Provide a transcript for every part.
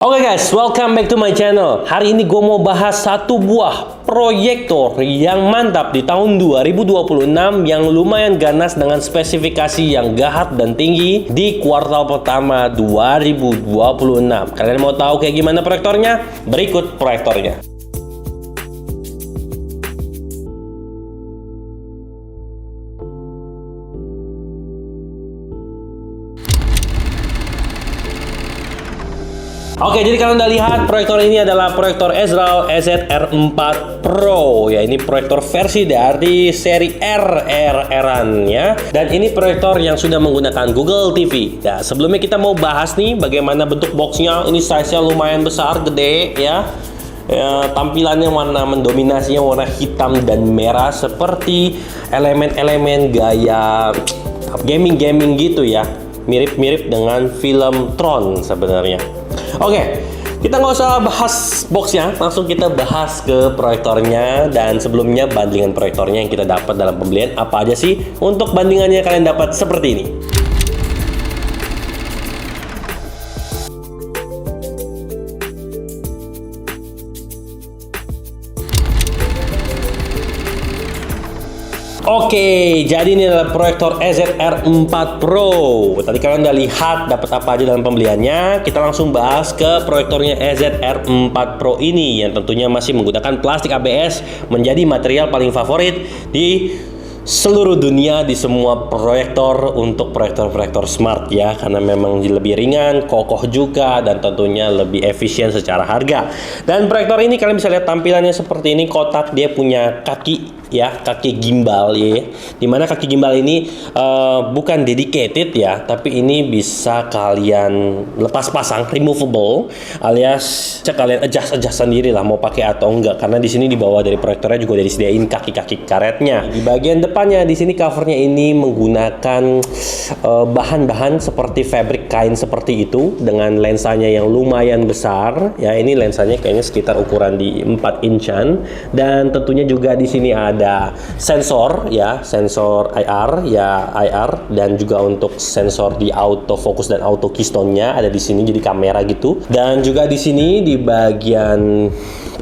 Oke guys, welcome back to my channel. Hari ini gue mau bahas satu buah proyektor yang mantap di tahun 2026 yang lumayan ganas dengan spesifikasi yang gahat dan tinggi di kuartal pertama 2026. Kalian mau tahu kayak gimana proyektornya? Berikut proyektornya. Oke, jadi kalian udah lihat proyektor ini adalah proyektor Ezreal EZR4 Pro. Ya, ini proyektor versi dari seri R-an ya. Dan ini proyektor yang sudah menggunakan Google TV. Ya, sebelumnya kita mau bahas nih bagaimana bentuk boxnya. Ini size-nya lumayan besar, gede ya. Ya, tampilannya warna mendominasinya warna hitam dan merah seperti elemen-elemen gaya gaming gitu ya. Mirip-mirip dengan film Tron sebenarnya. Oke, kita nggak usah bahas boxnya, langsung kita bahas ke proyektornya. Dan sebelumnya bandingan proyektornya yang kita dapat dalam pembelian apa aja sih? Untuk bandingannya kalian dapat seperti ini. Oke, jadi ini adalah proyektor EZR4 Pro. Tadi kalian udah lihat dapat apa aja dalam pembeliannya. Kita langsung bahas ke proyektornya EZR4 Pro ini yang tentunya masih menggunakan plastik ABS, menjadi material paling favorit di seluruh dunia di semua proyektor untuk proyektor-proyektor smart ya, karena memang lebih ringan, kokoh juga, dan tentunya lebih efisien secara harga. Dan proyektor ini kalian bisa lihat tampilannya seperti ini, kotak. Dia punya kaki ya, kaki gimbal ya, dimana kaki gimbal ini bukan dedicated ya, tapi ini bisa kalian lepas pasang, removable, alias kalian adjust sendiri lah mau pakai atau enggak, karena di sini di bawah dari proyektornya juga udah disediain kaki-kaki karetnya. Di bagian depannya di sini covernya ini menggunakan bahan-bahan seperti fabric kain seperti itu dengan lensanya yang lumayan besar ya. Ini lensanya kayaknya sekitar ukuran di 4 incan, dan tentunya juga di sini ada sensor ya, sensor IR ya, IR, dan juga untuk sensor di autofocus dan auto keystone-nya ada di sini, jadi kamera gitu. Dan juga di sini di bagian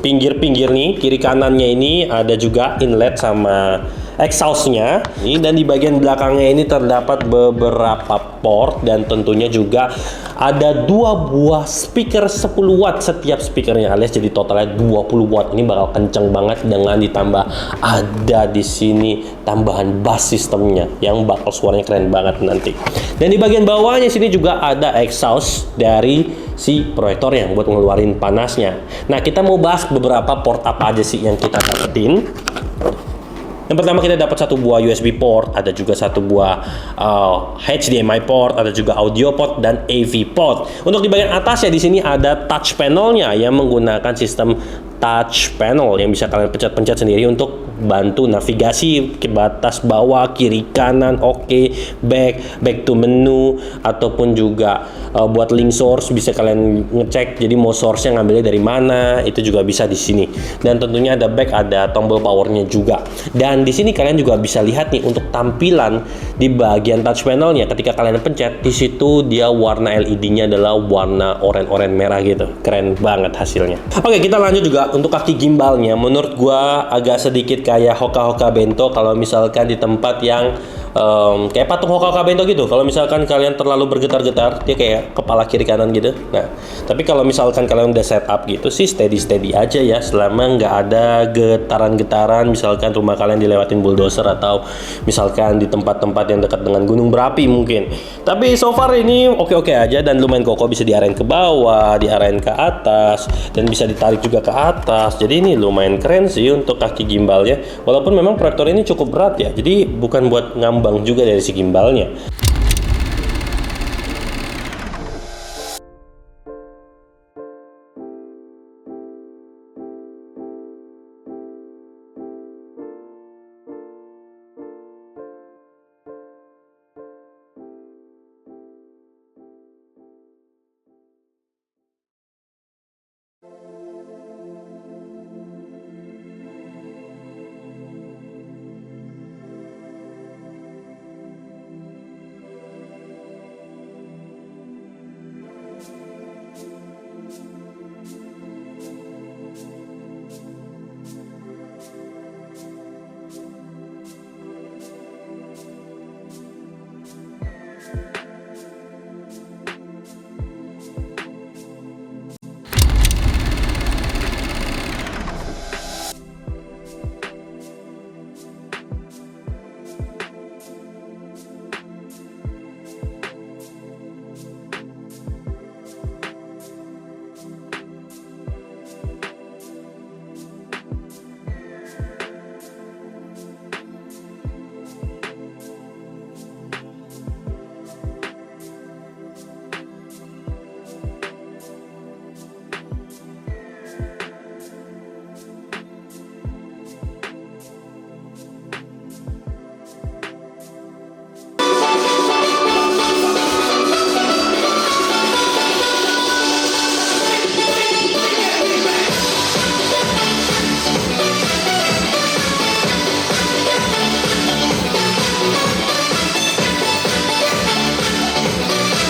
pinggir-pinggir nih, kiri kanannya ini ada juga inlet sama exhaust-nya. Dan di bagian belakangnya ini terdapat beberapa port, dan tentunya juga ada 2 buah speaker 10 watt setiap speakernya, alias jadi totalnya 20 watt. Ini bakal kenceng banget, dengan ditambah ada di sini tambahan bass sistemnya yang bakal suaranya keren banget nanti. Dan di bagian bawahnya sini juga ada exhaust dari si proyektor yang buat ngeluarin panasnya. Nah, kita mau bahas beberapa port apa aja sih yang kita dapetin. Yang pertama, kita dapat satu buah USB port, ada juga satu buah HDMI port, ada juga audio port dan AV port. Untuk di bagian atas ya, di sini ada touch panelnya yang menggunakan sistem touch panel yang bisa kalian pencet-pencet sendiri untuk bantu navigasi ke atas bawah kiri kanan, back to menu, ataupun juga buat link source bisa kalian ngecek, jadi mau source-nya ngambilnya dari mana itu juga bisa di sini. Dan tentunya ada back, ada tombol powernya juga. Dan di sini kalian juga bisa lihat nih untuk tampilan di bagian touch panelnya, ketika kalian pencet di situ dia warna LED-nya adalah warna oranye merah gitu. Keren banget hasilnya. Oke, kita lanjut juga untuk kaki gimbalnya. Menurut gua agak sedikit kayak Hoka Bento kalau misalkan di tempat yang kayak patung Hoka Bento gitu. Kalau misalkan kalian terlalu bergetar-getar, dia kayak kepala kiri kanan gitu. Nah, tapi kalau misalkan kalian udah setup gitu sih steady aja ya, selama nggak ada getaran-getaran. Misalkan rumah kalian dilewatin bulldozer, atau misalkan di tempat-tempat yang dekat dengan gunung berapi mungkin. Tapi so far ini oke-oke aja, dan lumayan kokoh, bisa diarahin ke bawah, diarahin ke atas, dan bisa ditarik juga ke atas. Jadi ini lumayan keren sih untuk kaki gimbalnya. Walaupun memang proyektor ini cukup berat ya, jadi bukan buat ngambang juga dari si gimbalnya.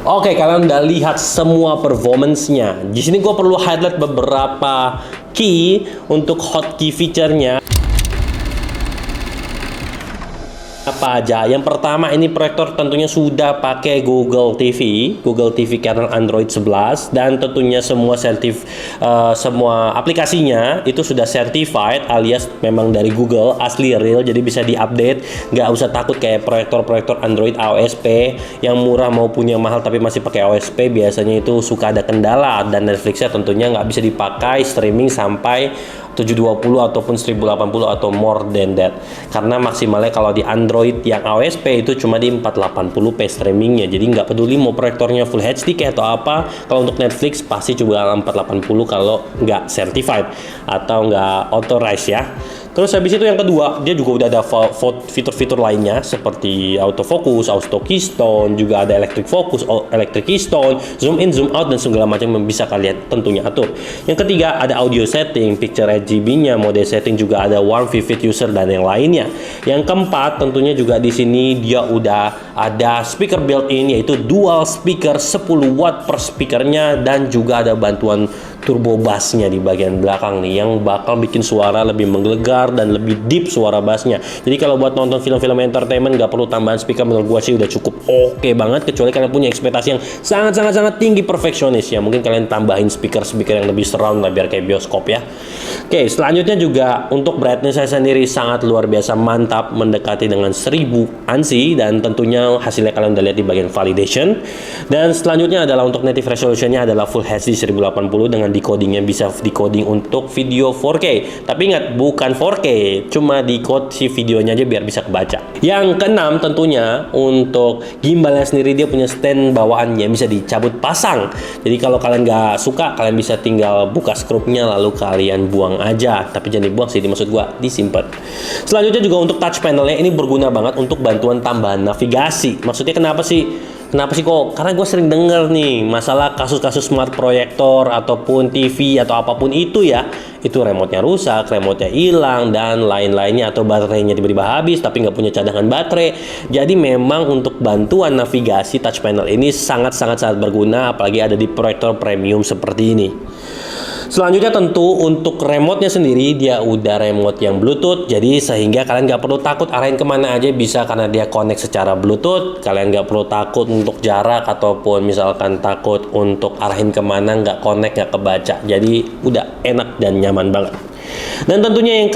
Oke, kalian udah lihat semua performance-nya. Di sini gue perlu highlight beberapa key untuk hotkey feature-nya. Apa aja? Yang pertama, ini proyektor tentunya sudah pakai Google TV kernel Android 11, dan tentunya semua semua aplikasinya itu sudah certified alias memang dari Google, asli real, jadi bisa diupdate. Nggak usah takut kayak proyektor Android AOSP yang murah maupun yang mahal tapi masih pakai AOSP, biasanya itu suka ada kendala, dan Netflixnya tentunya nggak bisa dipakai streaming sampai 720 ataupun 1080 atau more than that, karena maksimalnya kalau di Android yang AOSP itu cuma di 480p streamingnya. Jadi nggak peduli mau proyektornya Full HD kayak atau apa, kalau untuk Netflix pasti coba 480 kalau nggak certified atau nggak authorized ya. Terus habis itu yang kedua, dia juga udah ada fitur-fitur lainnya seperti autofocus, auto keystone, juga ada electric focus, electric keystone, zoom in, zoom out, dan segala macam yang bisa kalian tentunya atur. Yang ketiga ada audio setting, picture RGB-nya, mode setting juga ada warm, vivid user, dan yang lainnya. Yang keempat tentunya juga di sini dia udah ada speaker built-in, yaitu dual speaker 10 watt per speakernya, dan juga ada bantuan turbo bassnya di bagian belakang nih yang bakal bikin suara lebih menggelegar dan lebih deep suara bassnya. Jadi kalau buat nonton film-film entertainment nggak perlu tambahan speaker, menurut gua sih udah cukup oke banget, kecuali kalian punya ekspektasi yang sangat tinggi perfeksionis ya, mungkin kalian tambahin speaker yang lebih surround lah biar kayak bioskop ya. Oke, selanjutnya juga untuk brightness saya sendiri sangat luar biasa mantap, mendekati dengan 1000 ANSI, dan tentunya hasilnya kalian udah lihat di bagian validation. Dan selanjutnya adalah untuk native resolutionnya adalah Full HD 1080 dengan decodingnya bisa decoding untuk video 4K. Tapi ingat, bukan 4K, cuma decode si videonya aja biar bisa kebaca. Yang keenam tentunya untuk gimbalnya sendiri, dia punya stand bawaannya bisa dicabut pasang. Jadi kalau kalian nggak suka, kalian bisa tinggal buka skrupnya lalu kalian buang aja. Tapi jangan dibuang sih, maksud gua disimpan. Selanjutnya juga untuk touch panelnya, ini berguna banget untuk bantuan tambahan navigasi. Maksudnya kenapa sih kok? Karena gue sering denger nih masalah kasus-kasus smart proyektor ataupun TV atau apapun itu ya, itu remote-nya rusak, remote-nya hilang, dan lain-lainnya, atau baterainya tiba-tiba habis tapi nggak punya cadangan baterai. Jadi memang untuk bantuan navigasi touch panel ini sangat berguna, apalagi ada di proyektor premium seperti ini. Selanjutnya tentu untuk remote-nya sendiri, dia udah remote yang Bluetooth, jadi sehingga kalian nggak perlu takut arahin kemana aja bisa, karena dia connect secara Bluetooth. Kalian nggak perlu takut untuk jarak ataupun misalkan takut untuk arahin kemana nggak connect, nggak kebaca. Jadi udah enak dan nyaman banget. Dan tentunya yang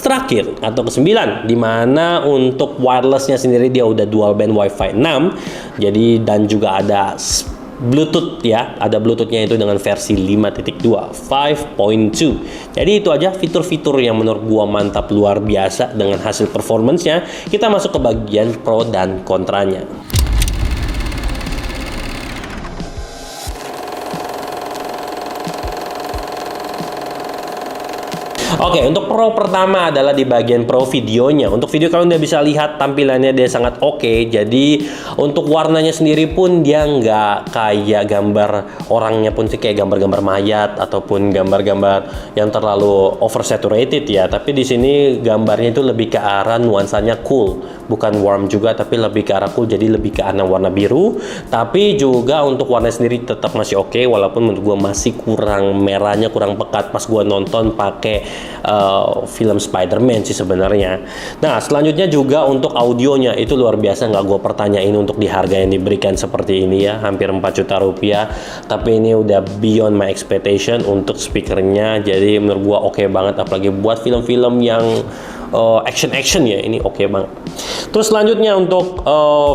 terakhir atau ke-9, dimana untuk wirelessnya sendiri dia udah dual band Wi-Fi 6, jadi dan juga ada Bluetooth ya, ada Bluetoothnya itu dengan versi 5.2 5.2. Jadi itu aja fitur-fitur yang menurut gua mantap luar biasa dengan hasil performance-nya. Kita masuk ke bagian pro dan kontranya. Oke, untuk pro pertama adalah di bagian pro videonya. Untuk video kalian udah bisa lihat tampilannya dia sangat oke. Jadi untuk warnanya sendiri pun dia nggak kayak gambar orangnya pun sih kayak gambar-gambar mayat ataupun gambar-gambar yang terlalu oversaturated ya. Tapi di sini gambarnya itu lebih ke arah nuansanya cool, bukan warm juga tapi lebih ke arah cool. Jadi lebih ke arah warna biru. Tapi juga untuk warna sendiri tetap masih oke, walaupun menurut gua masih kurang merahnya, kurang pekat pas gua nonton pakai film Spider-Man sih sebenarnya. Nah, selanjutnya juga untuk audionya itu luar biasa, nggak gue pertanyain untuk di harga yang diberikan seperti ini ya, hampir 4 juta rupiah. Tapi ini udah beyond my expectation untuk speakernya. Jadi menurut gue oke banget, apalagi buat film-film yang action ya, ini oke banget. Terus selanjutnya untuk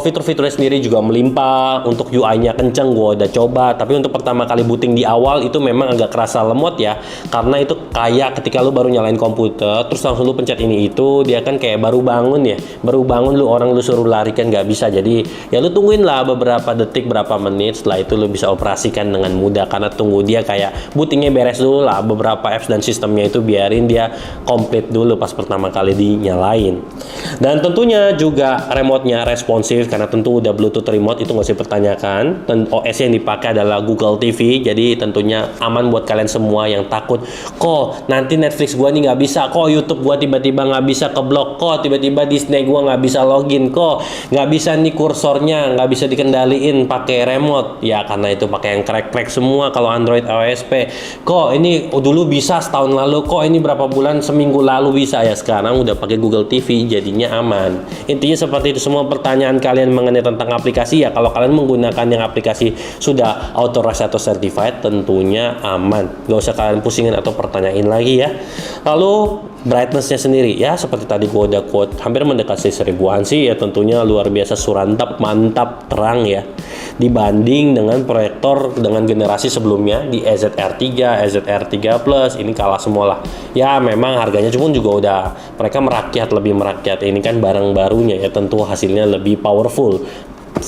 fitur-fiturnya sendiri juga melimpah. Untuk UI-nya kenceng, gue udah coba. Tapi untuk pertama kali booting di awal itu memang agak kerasa lemot ya, karena itu kayak ketika lu baru nyalain komputer terus langsung lu pencet ini itu, dia kan kayak baru bangun ya, lu suruh lari kan nggak bisa. Jadi ya lu tungguin lah beberapa detik, berapa menit, setelah itu lu bisa operasikan dengan mudah, karena tunggu dia kayak bootingnya beres dulu lah, beberapa apps dan sistemnya itu biarin dia komplit dulu pas pertama kali kali dinyalain. Dan tentunya juga remote-nya responsif karena tentu udah Bluetooth remote, itu nggak usah dipertanyakan. Dan OS yang dipakai adalah Google TV, jadi tentunya aman buat kalian semua yang takut kok nanti Netflix gua nih nggak bisa, kok YouTube gua tiba-tiba nggak bisa keblok, kok tiba-tiba Disney gua nggak bisa login, kok nggak bisa nih kursornya nggak bisa dikendaliin pakai remote. Ya karena itu pakai yang crack semua kalau Android OSP. Kok ini dulu bisa setahun lalu, kok ini berapa bulan seminggu lalu bisa, ya sekarang udah pakai Google TV jadinya aman. Intinya seperti itu. Semua pertanyaan kalian mengenai tentang aplikasi, ya kalau kalian menggunakan yang aplikasi sudah authorized atau certified tentunya aman, gak usah kalian pusingin atau pertanyain lagi ya. Lalu brightness-nya sendiri ya seperti tadi gua udah quote, hampir mendekati 1000-an sih ya, tentunya luar biasa surantap, mantap, terang ya dibanding dengan proyektor dengan generasi sebelumnya di EZR3, EZR3 Plus. Ini kalah semua lah ya. Memang harganya cuman juga udah mereka lebih merakyat, ini kan barang barunya ya, tentu hasilnya lebih powerful,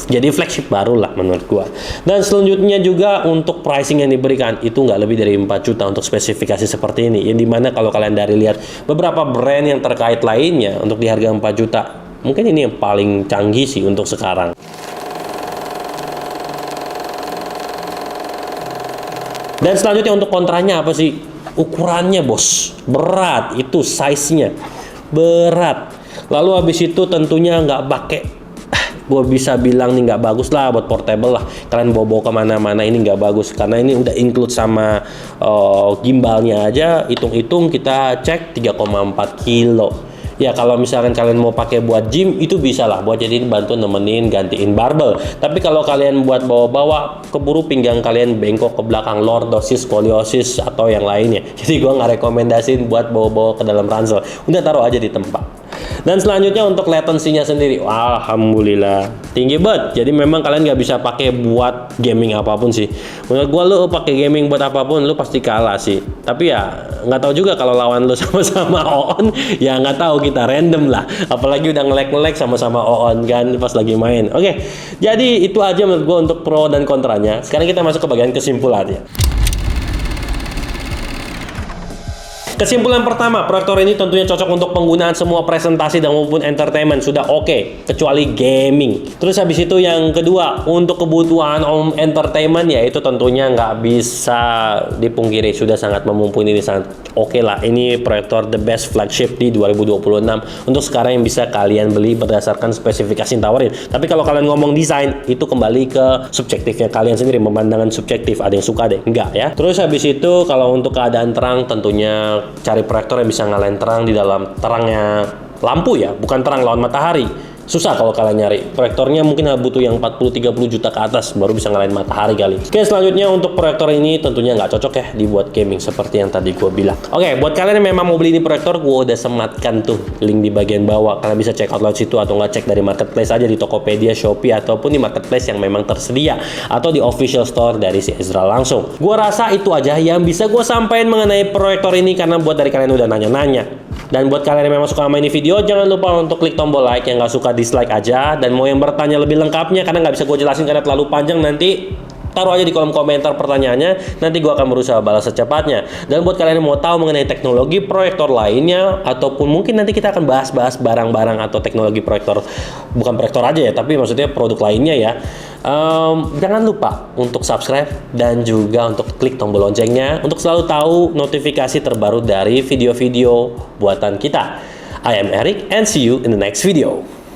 jadi flagship baru lah menurut gua. Dan selanjutnya juga untuk pricing yang diberikan itu nggak lebih dari 4 juta untuk spesifikasi seperti ini, yang dimana kalau kalian dari lihat beberapa brand yang terkait lainnya untuk di harga 4 juta, mungkin ini yang paling canggih sih untuk sekarang. Dan selanjutnya untuk kontranya apa sih? Ukurannya bos, berat, itu size-nya berat. Lalu habis itu tentunya nggak pakai, gue bisa bilang nih nggak bagus lah buat portable lah, kalian bawa kemana-mana ini nggak bagus karena ini udah include sama gimbalnya aja. Hitung-hitung kita cek 3,4 kilo. Ya kalau misalkan kalian mau pakai buat gym itu bisa lah, buat jadiin bantu nemenin gantiin barbel. Tapi kalau kalian buat bawa-bawa, keburu pinggang kalian bengkok ke belakang, lordosis, skoliosis atau yang lainnya. Jadi gua nggak rekomendasiin buat bawa-bawa ke dalam ransel. Udah taruh aja di tempat. Dan selanjutnya untuk latency-nya sendiri, alhamdulillah tinggi banget. Jadi memang kalian nggak bisa pakai buat gaming apapun sih. Menurut gua lu pakai gaming buat apapun lu pasti kalah sih. Tapi ya nggak tahu juga kalau lawan lu sama-sama on, ya nggak tahu, kita random lah. Apalagi udah nge-lag sama-sama on kan pas lagi main. Oke, jadi itu aja menurut gua untuk pro dan kontranya. Sekarang kita masuk ke bagian kesimpulannya. Kesimpulan pertama, proyektor ini tentunya cocok untuk penggunaan semua presentasi dan maupun entertainment, sudah oke, kecuali gaming. Terus habis itu yang kedua, untuk kebutuhan home entertainment ya itu tentunya nggak bisa dipungkiri, sudah sangat memumpuni, ini sangat oke lah. Ini proyektor the best flagship di 2026 untuk sekarang yang bisa kalian beli berdasarkan spesifikasi yang tawarin. Tapi kalau kalian ngomong desain, itu kembali ke subjektifnya kalian sendiri, pemandangan subjektif, ada yang suka ada yang enggak ya. Terus habis itu kalau untuk keadaan terang tentunya cari proyektor yang bisa ngalahin terang di dalam terangnya lampu ya, bukan terang lawan matahari. Susah kalau kalian nyari. Proyektornya mungkin butuh yang 40-30 juta ke atas baru bisa ngalahin matahari kali. Oke, selanjutnya untuk proyektor ini tentunya nggak cocok ya dibuat gaming seperti yang tadi gue bilang. Oke, buat kalian yang memang mau beli ini proyektor, gue udah sematkan tuh link di bagian bawah. Kalian bisa check out lewat situ atau nggak cek dari marketplace aja di Tokopedia, Shopee ataupun di marketplace yang memang tersedia atau di official store dari si Ezra langsung. Gue rasa itu aja yang bisa gue sampaikan mengenai proyektor ini karena buat dari kalian udah nanya-nanya. Dan buat kalian yang memang suka sama ini video, jangan lupa untuk klik tombol like, yang nggak suka dislike aja. Dan mau yang bertanya lebih lengkapnya karena nggak bisa gue jelasin karena terlalu panjang, nanti taruh aja di kolom komentar pertanyaannya, nanti gue akan berusaha balas secepatnya. Dan buat kalian yang mau tahu mengenai teknologi proyektor lainnya, ataupun mungkin nanti kita akan bahas-bahas barang-barang atau teknologi proyektor, bukan proyektor aja ya, tapi maksudnya produk lainnya ya, jangan lupa untuk subscribe dan juga untuk klik tombol loncengnya untuk selalu tahu notifikasi terbaru dari video-video buatan kita. I am Eric and see you in the next video.